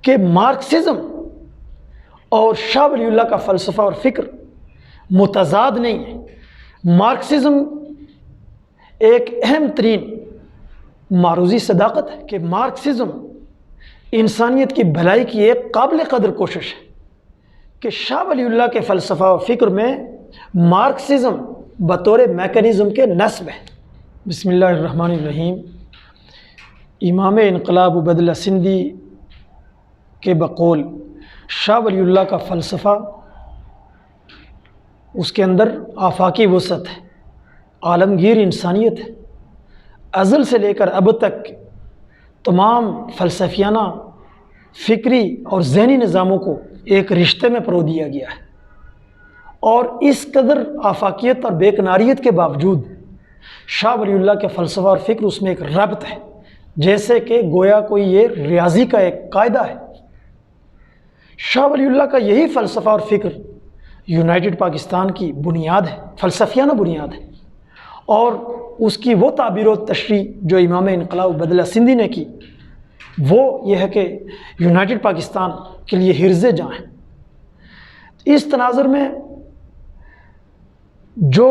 کہ مارکسزم اور شاہ ولی اللہ کا فلسفہ اور فکر متضاد نہیں ہے۔ مارکسزم ایک اہم ترین معروضی صداقت ہے کہ مارکسزم انسانیت کی بھلائی کی ایک قابل قدر کوشش ہے کہ شاہ ولی اللہ کے فلسفہ و فکر میں مارکسزم بطور میکانزم کے نصب ہے۔ بسم اللہ الرحمن الرحیم۔ امام انقلاب عبیداللہ سندھی کے بقول شاہ ولی اللہ کا فلسفہ اس کے اندر آفاقی وسعت ہے، عالمگیر انسانیت ہے، ازل سے لے کر اب تک تمام فلسفیانہ، فکری اور ذہنی نظاموں کو ایک رشتے میں پرو دیا گیا ہے، اور اس قدر آفاقیت اور بے کناریت کے باوجود شاہ ولی اللہ کے فلسفہ اور فکر اس میں ایک ربط ہے، جیسے کہ گویا کوئی یہ ریاضی کا ایک قاعدہ ہے۔ شاہ ولی اللہ کا یہی فلسفہ اور فکر یونائٹڈ پاکستان کی بنیاد ہے، فلسفیانہ بنیاد ہے، اور اس کی وہ تعبیر و تشریح جو امام انقلاب عبیداللہ سندھی نے کی وہ یہ ہے کہ یونائٹڈ پاکستان کے لیے حرز جاں ہے۔ اس تناظر میں جو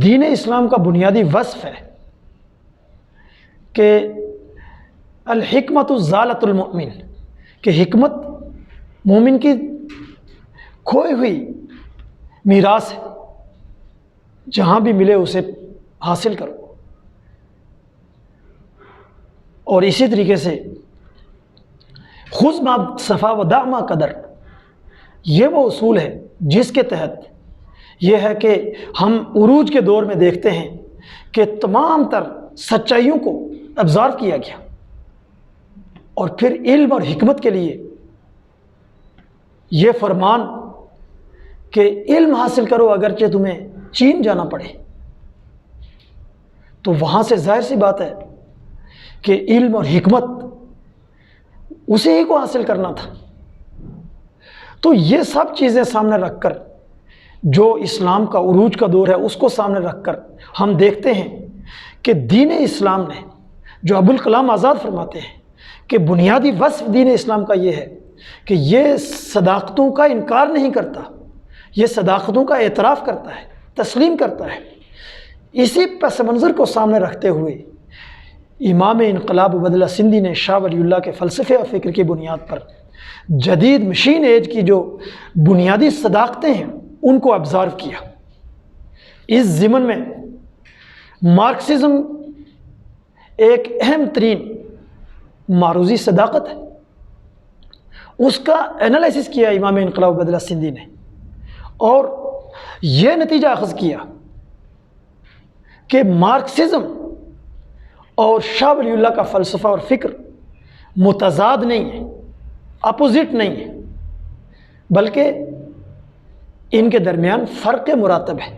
دین اسلام کا بنیادی وصف ہے کہ الحکمت ضالۃ المؤمن، کہ حکمت مومن کی کھوئی ہوئی میراث ہے، جہاں بھی ملے اسے حاصل کرو، اور اسی طریقے سے خذ ما صفا ودع ما قدر، یہ وہ اصول ہے جس کے تحت یہ ہے کہ ہم عروج کے دور میں دیکھتے ہیں کہ تمام تر سچائیوں کو ابزارو کیا گیا، اور پھر علم اور حکمت کے لیے یہ فرمان کہ علم حاصل کرو اگرچہ تمہیں چین جانا پڑے۔ تو وہاں سے ظاہر سی بات ہے کہ علم اور حکمت اسے ہی کو حاصل کرنا تھا۔ تو یہ سب چیزیں سامنے رکھ کر، جو اسلام کا عروج کا دور ہے اس کو سامنے رکھ کر ہم دیکھتے ہیں کہ دین اسلام نے، جو ابوالکلام آزاد فرماتے ہیں کہ بنیادی وصف دین اسلام کا یہ ہے کہ یہ صداقتوں کا انکار نہیں کرتا، یہ صداقتوں کا اعتراف کرتا ہے، تسلیم کرتا ہے۔ اسی پس منظر کو سامنے رکھتے ہوئے امام انقلاب عبیداللہ سندھی نے شاہ ولی اللہ کے فلسفے اور فکر کی بنیاد پر جدید مشین ایج کی جو بنیادی صداقتیں ہیں ان کو ابزارو کیا۔ اس ضمن میں مارکسزم ایک اہم ترین معروضی صداقت ہے، اس کا انالیسس کیا امام انقلاب عبیداللہ سندھی نے، اور یہ نتیجہ اخذ کیا کہ مارکسزم اور شاہ ولی اللہ کا فلسفہ اور فکر متضاد نہیں ہے، اپوزٹ نہیں ہے، بلکہ ان کے درمیان فرق مراتب ہے۔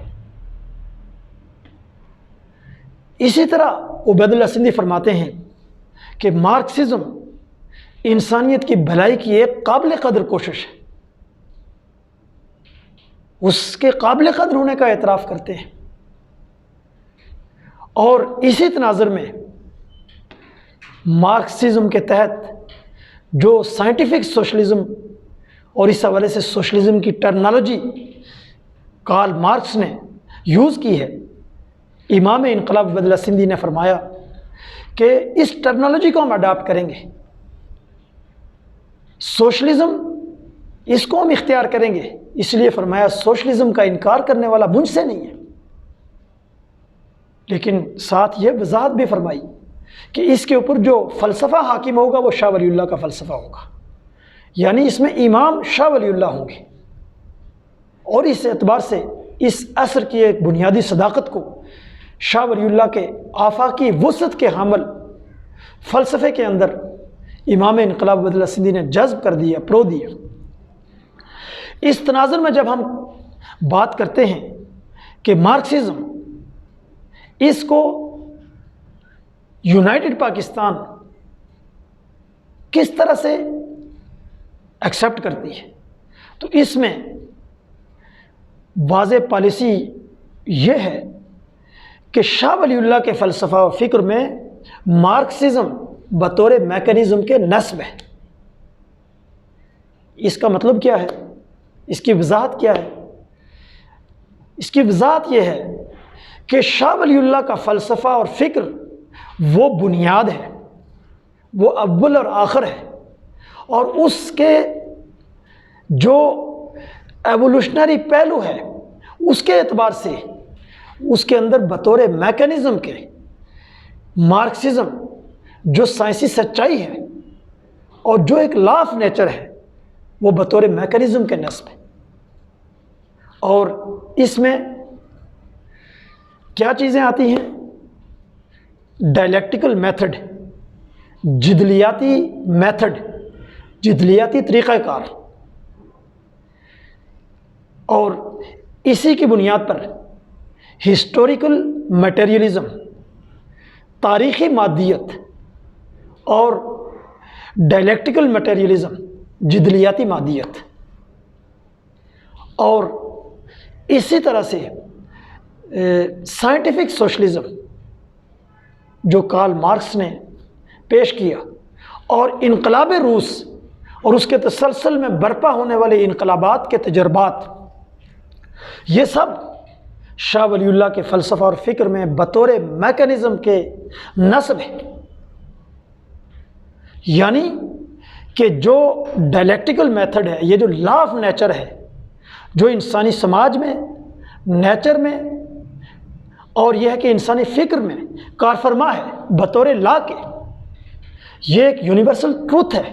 اسی طرح عبیداللہ سندھی فرماتے ہیں کہ مارکسزم انسانیت کی بھلائی کی ایک قابل قدر کوشش ہے، اس کے قابل قدر ہونے کا اعتراف کرتے ہیں، اور اسی تناظر میں مارکسزم کے تحت جو سائنٹیفک سوشلزم اور اس حوالے سے سوشلزم کی ٹرمنالوجی کارل مارکس نے یوز کی ہے، امام انقلاب عبیداللہ سندھی نے فرمایا کہ اس ٹرمنالوجی کو ہم اڈاپٹ کریں گے، سوشلزم اس کو ہم اختیار کریں گے، اس لیے فرمایا سوشلزم کا انکار کرنے والا مجھ سے نہیں ہے، لیکن ساتھ یہ وضاحت بھی فرمائی کہ اس کے اوپر جو فلسفہ حاکم ہوگا وہ شاہ ولی اللہ کا فلسفہ ہوگا، یعنی اس میں امام شاہ ولی اللہ ہوں گے، اور اس اعتبار سے اس عصر کی ایک بنیادی صداقت کو شاہ ولی اللہ کے آفاقی وسعت کے حامل فلسفے کے اندر امام انقلاب عبیداللہ سندھی نے جذب کر دیا، پرو دیا۔ اس تناظر میں جب ہم بات کرتے ہیں کہ مارکسزم اس کو یونائٹڈ پاکستان کس طرح سے ایکسیپٹ کرتی ہے، تو اس میں واضح پالیسی یہ ہے کہ شاہ ولی اللہ کے فلسفہ و فکر میں مارکسزم بطور میکانزم کے نصب ہے، اس کا مطلب کیا ہے؟ اس کی وضاحت کیا ہے؟ اس کی وضاحت یہ ہے کہ شاہ ولی اللہ کا فلسفہ اور فکر وہ بنیاد ہے، وہ اول اور آخر ہے، اور اس کے جو ایوولوشنری پہلو ہے اس کے اعتبار سے اس کے اندر بطور میکانزم کے مارکسزم جو سائنسی سچائی ہے اور جو ایک لا آف نیچر ہے وہ بطور میکانزم کے نصب ہے۔ اور اس میں کیا چیزیں آتی ہیں؟ ڈائلیکٹیکل میتھڈ، جدلیاتی میتھڈ، جدلیاتی طریقہ کار، اور اسی کی بنیاد پر ہسٹوریکل میٹیریلزم، تاریخی مادیت، اور ڈائلیکٹیکل میٹیریلزم، جدلیاتی مادیت، اور اسی طرح سے سائنٹیفک سوشلزم جو کارل مارکس نے پیش کیا، اور انقلاب روس اور اس کے تسلسل میں برپا ہونے والے انقلابات کے تجربات، یہ سب شاہ ولی اللہ کے فلسفہ اور فکر میں بطور میکانزم کے نصب ہے۔ یعنی کہ جو ڈائلیکٹیکل میتھڈ ہے، یہ جو لا آف نیچر ہے، جو انسانی سماج میں، نیچر میں، اور یہ ہے کہ انسانی فکر میں کار فرما ہے بطور لا کے، یہ ایک یونیورسل ٹروتھ ہے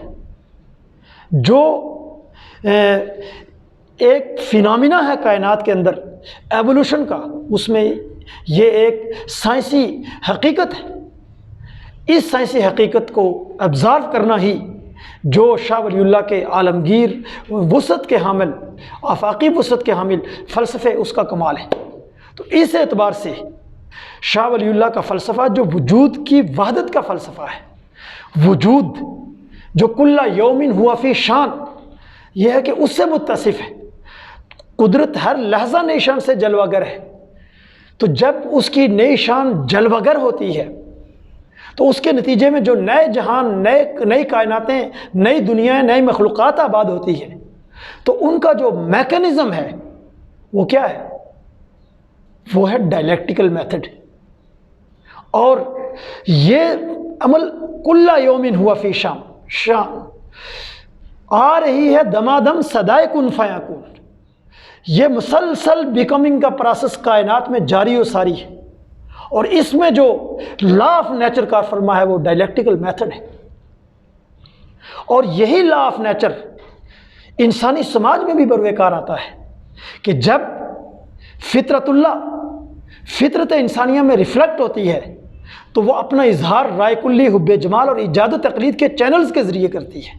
جو ایک فینامنا ہے کائنات کے اندر ایوولوشن کا، اس میں یہ ایک سائنسی حقیقت ہے۔ اس سائنسی حقیقت کو ابزرو کرنا ہی جو شاہ ولی اللہ کے عالمگیر وسعت کے حامل، آفاقی وسعت کے حامل فلسفے، اس کا کمال ہے۔ تو اس اعتبار سے شاہ ولی اللہ کا فلسفہ جو وجود کی وحدت کا فلسفہ ہے، وجود جو کل یومن ہوا فی شان، یہ ہے کہ اس سے متصف ہے۔ قدرت ہر لحظہ نئی شان سے جلوہ گر ہے، تو جب اس کی نئی شان جلوہ گر ہوتی ہے تو اس کے نتیجے میں جو نئے جہان، نئی کائناتیں، نئی دنیایں، نئی مخلوقات آباد ہوتی ہیں، تو ان کا جو میکانزم ہے وہ کیا ہے؟ وہ ہے ڈائلیکٹیکل میتھڈ۔ اور یہ عمل کل یومن ہوا فی شان آ رہی ہے دمادم صدائے کن فیکون، یہ مسلسل بیکمنگ کا پروسیس کائنات میں جاری و ساری ہے، اور اس میں جو لا آف نیچر کا فرما ہے وہ ڈائلیکٹیکل میتھڈ ہے۔ اور یہی لا آف نیچر انسانی سماج میں بھی بروے کار آتا ہے کہ جب فطرت اللہ، فطرت انسانیہ میں ریفلیکٹ ہوتی ہے تو وہ اپنا اظہار رائے کلی، حب جمال اور ایجاد و تقلید کے چینلز کے ذریعے کرتی ہے،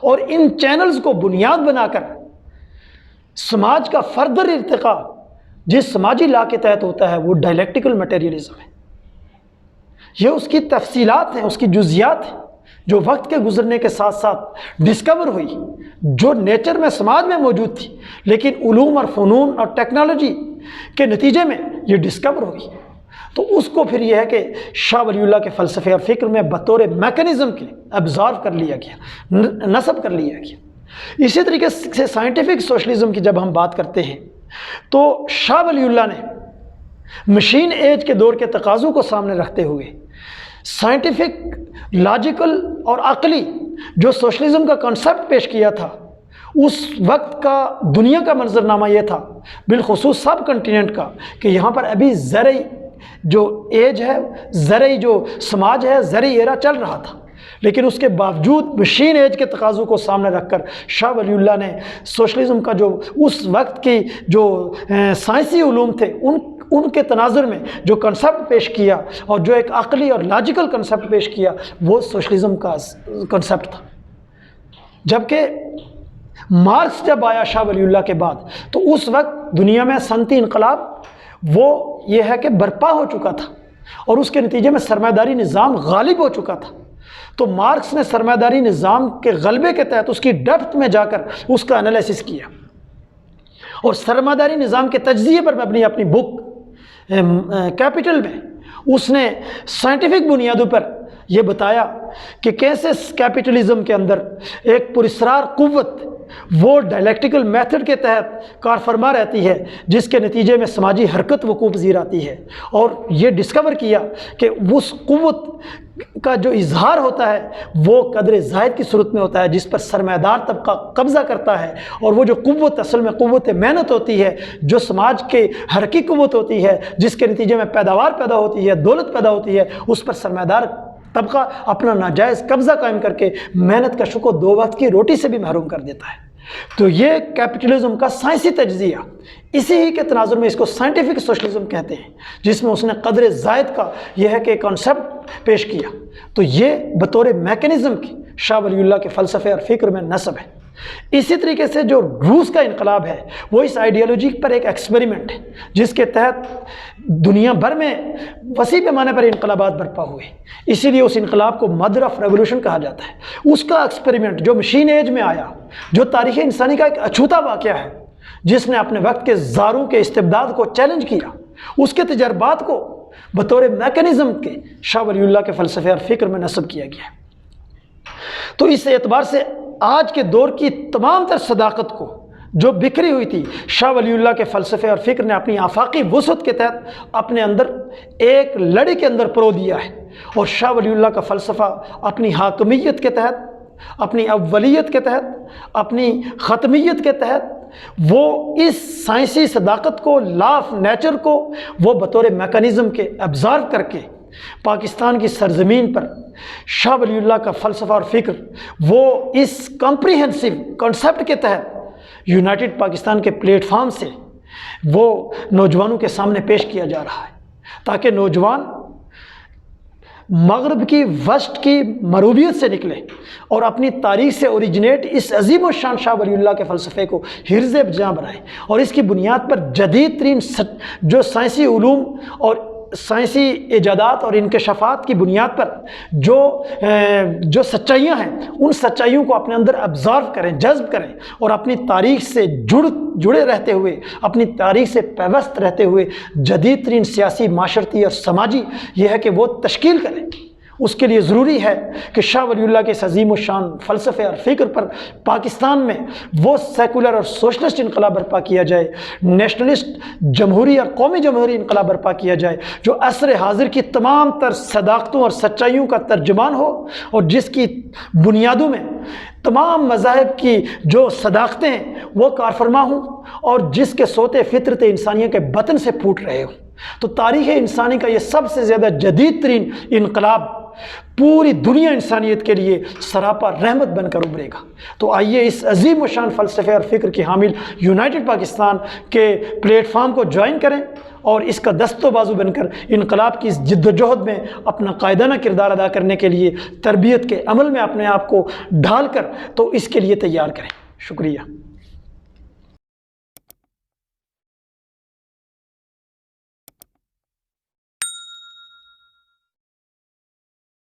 اور ان چینلز کو بنیاد بنا کر سماج کا فردر ارتقاء جس سماجی لا کے تحت ہوتا ہے وہ ڈائلیکٹیکل میٹیریلزم ہے۔ یہ اس کی تفصیلات ہیں، اس کی جزیات ہیں جو وقت کے گزرنے کے ساتھ ساتھ ڈسکور ہوئی، جو نیچر میں، سماج میں موجود تھی، لیکن علوم اور فنون اور ٹیکنالوجی کے نتیجے میں یہ ڈسکور ہوئی۔ تو اس کو پھر یہ ہے کہ شاہ ولی اللہ کے فلسفے اور فکر میں بطور میکانزم کے ابزارو کر لیا گیا، نصب کر لیا گیا۔ اسی طریقے سے سائنٹیفک سوشلزم کی جب ہم بات کرتے ہیں تو شاہ ولی اللہ نے مشین ایج کے دور کے تقاضوں کو سامنے رکھتے ہوئے سائنٹیفک، لاجیکل اور عقلی جو سوشلزم کا کنسپٹ پیش کیا تھا، اس وقت کا دنیا کا منظرنامہ یہ تھا، بالخصوص سب کنٹیننٹ کا، کہ یہاں پر ابھی زرعی جو ایج ہے، زرعی جو سماج ہے، زرعی ایرا چل رہا تھا، لیکن اس کے باوجود مشین ایج کے تقاضوں کو سامنے رکھ کر شاہ ولی اللہ نے سوشلزم کا جو اس وقت کی جو سائنسی علوم تھے ان کے تناظر میں جو کنسپٹ پیش کیا، اور جو ایک عقلی اور لاجیکل کنسپٹ پیش کیا، وہ سوشلزم کا کنسپٹ تھا۔ جبکہ مارکس جب آیا شاہ ولی اللہ کے بعد تو اس وقت دنیا میں صنعتی انقلاب وہ یہ ہے کہ برپا ہو چکا تھا، اور اس کے نتیجے میں سرمایہ داری نظام غالب ہو چکا تھا۔ تو مارکس نے سرمایہ داری نظام کے غلبے کے تحت اس کی ڈیپتھ میں جا کر اس کا انالیسس کیا، اور سرمایہ داری نظام کے تجزیے پر مبنی اپنی بک کیپٹل میں اس نے سائنٹیفک بنیادوں پر یہ بتایا کہ کیسے کیپٹلزم کے اندر ایک پراسرار قوت وہ ڈائلیکٹیکل میتھڈ کے تحت کار فرما رہتی ہے، جس کے نتیجے میں سماجی حرکت وقوع پذیر آتی ہے، اور یہ ڈسکور کیا کہ اس قوت کا جو اظہار ہوتا ہے وہ قدر زائد کی صورت میں ہوتا ہے، جس پر سرمایہ دار طبقہ قبضہ کرتا ہے، اور وہ جو قوت اصل میں قوت محنت ہوتی ہے، جو سماج کے حرکی قوت ہوتی ہے، جس کے نتیجے میں پیداوار پیدا ہوتی ہے، دولت پیدا ہوتی ہے، اس پر سرمایہ دار طبقہ اپنا ناجائز قبضہ قائم کر کے محنت کا شکر 2 وقت کی روٹی سے بھی محروم کر دیتا ہے۔ تو یہ کیپٹلزم کا سائنسی تجزیہ، اسی ہی کے تناظر میں اس کو سائنٹیفک سوشلزم کہتے ہیں، جس میں اس نے قدر زائد کا یہ ہے کہ کانسیپٹ پیش کیا۔ تو یہ بطور میکنزم کی شاہ ولی اللہ کے فلسفے اور فکر میں نصب ہے۔ اسی طریقے سے جو روس کا انقلاب ہے وہ اس آئیڈیالوجی پر ایک ایکسپیریمنٹ ہے، جس کے تحت دنیا بھر میں وسیع پیمانے پر انقلابات برپا ہوئے، اسی لیے اس انقلاب کو مدر آف ریولوشن کہا جاتا ہے۔ اس کا ایکسپیریمنٹ جو مشین ایج میں آیا، جو تاریخ انسانی کا ایک اچھوتا واقعہ ہے، جس نے اپنے وقت کے زاروں کے استبداد کو چیلنج کیا، اس کے تجربات کو بطور میکنزم کے شاہ ولی اللہ کے فلسفے اور فکر میں نصب کیا گیا ہے۔ تو اس اعتبار سے آج کے دور کی تمام تر صداقت کو جو بکھری ہوئی تھی، شاہ ولی اللہ کے فلسفے اور فکر نے اپنی آفاقی وسعت کے تحت اپنے اندر ایک لڑی کے اندر پرو دیا ہے، اور شاہ ولی اللہ کا فلسفہ اپنی حاکمیت کے تحت، اپنی اولیت کے تحت، اپنی ختمیت کے تحت وہ اس سائنسی صداقت کو، لا آف نیچر کو وہ بطور میکنزم کے ابزارو کر کے پاکستان کی سرزمین پر شاہ ولی اللہ کا فلسفہ اور فکر وہ اس کمپریہنسو کانسیپٹ کے تحت یونائٹڈ پاکستان کے پلیٹ فارم سے وہ نوجوانوں کے سامنے پیش کیا جا رہا ہے، تاکہ نوجوان مغرب کی وسط کی مروبیت سے نکلے اور اپنی تاریخ سے اوریجنیٹ اس عظیم الشان شاہ ولی اللہ کے فلسفے کو حرز جاں بنائیں، اور اس کی بنیاد پر جدید ترین جو سائنسی علوم اور سائنسی ایجادات اور انکشافات کی بنیاد پر جو سچائیاں ہیں، ان سچائیوں کو اپنے اندر ابزارو کریں، جذب کریں، اور اپنی تاریخ سے جڑے رہتے ہوئے، اپنی تاریخ سے پیوست رہتے ہوئے جدید ترین سیاسی، معاشرتی اور سماجی یہ ہے کہ وہ تشکیل کریں۔ اس کے لیے ضروری ہے کہ شاہ ولی اللہ کے اس عظیم الشان فلسفے اور فکر پر پاکستان میں وہ سیکولر اور سوشلسٹ انقلاب برپا کیا جائے، نیشنلسٹ جمہوری اور قومی جمہوری انقلاب برپا کیا جائے، جو عصر حاضر کی تمام تر صداقتوں اور سچائیوں کا ترجمان ہو، اور جس کی بنیادوں میں تمام مذاہب کی جو صداقتیں وہ کارفرما ہوں، اور جس کے سوتے فطرت انسانیہ کے بطن سے پھوٹ رہے ہوں۔ تو تاریخ انسانی کا یہ سب سے زیادہ جدید ترین انقلاب پوری دنیا انسانیت کے لیے سراپا رحمت بن کر ابھرے گا۔ تو آئیے اس عظیم الشان فلسفے اور فکر کی حامل یونائٹڈ پاکستان کے پلیٹ فارم کو جوائن کریں، اور اس کا دست و بازو بن کر انقلاب کی اس جد و جہد میں اپنا قائدانہ کردار ادا کرنے کے لیے تربیت کے عمل میں اپنے آپ کو ڈھال کر تو اس کے لیے تیار کریں۔ شکریہ۔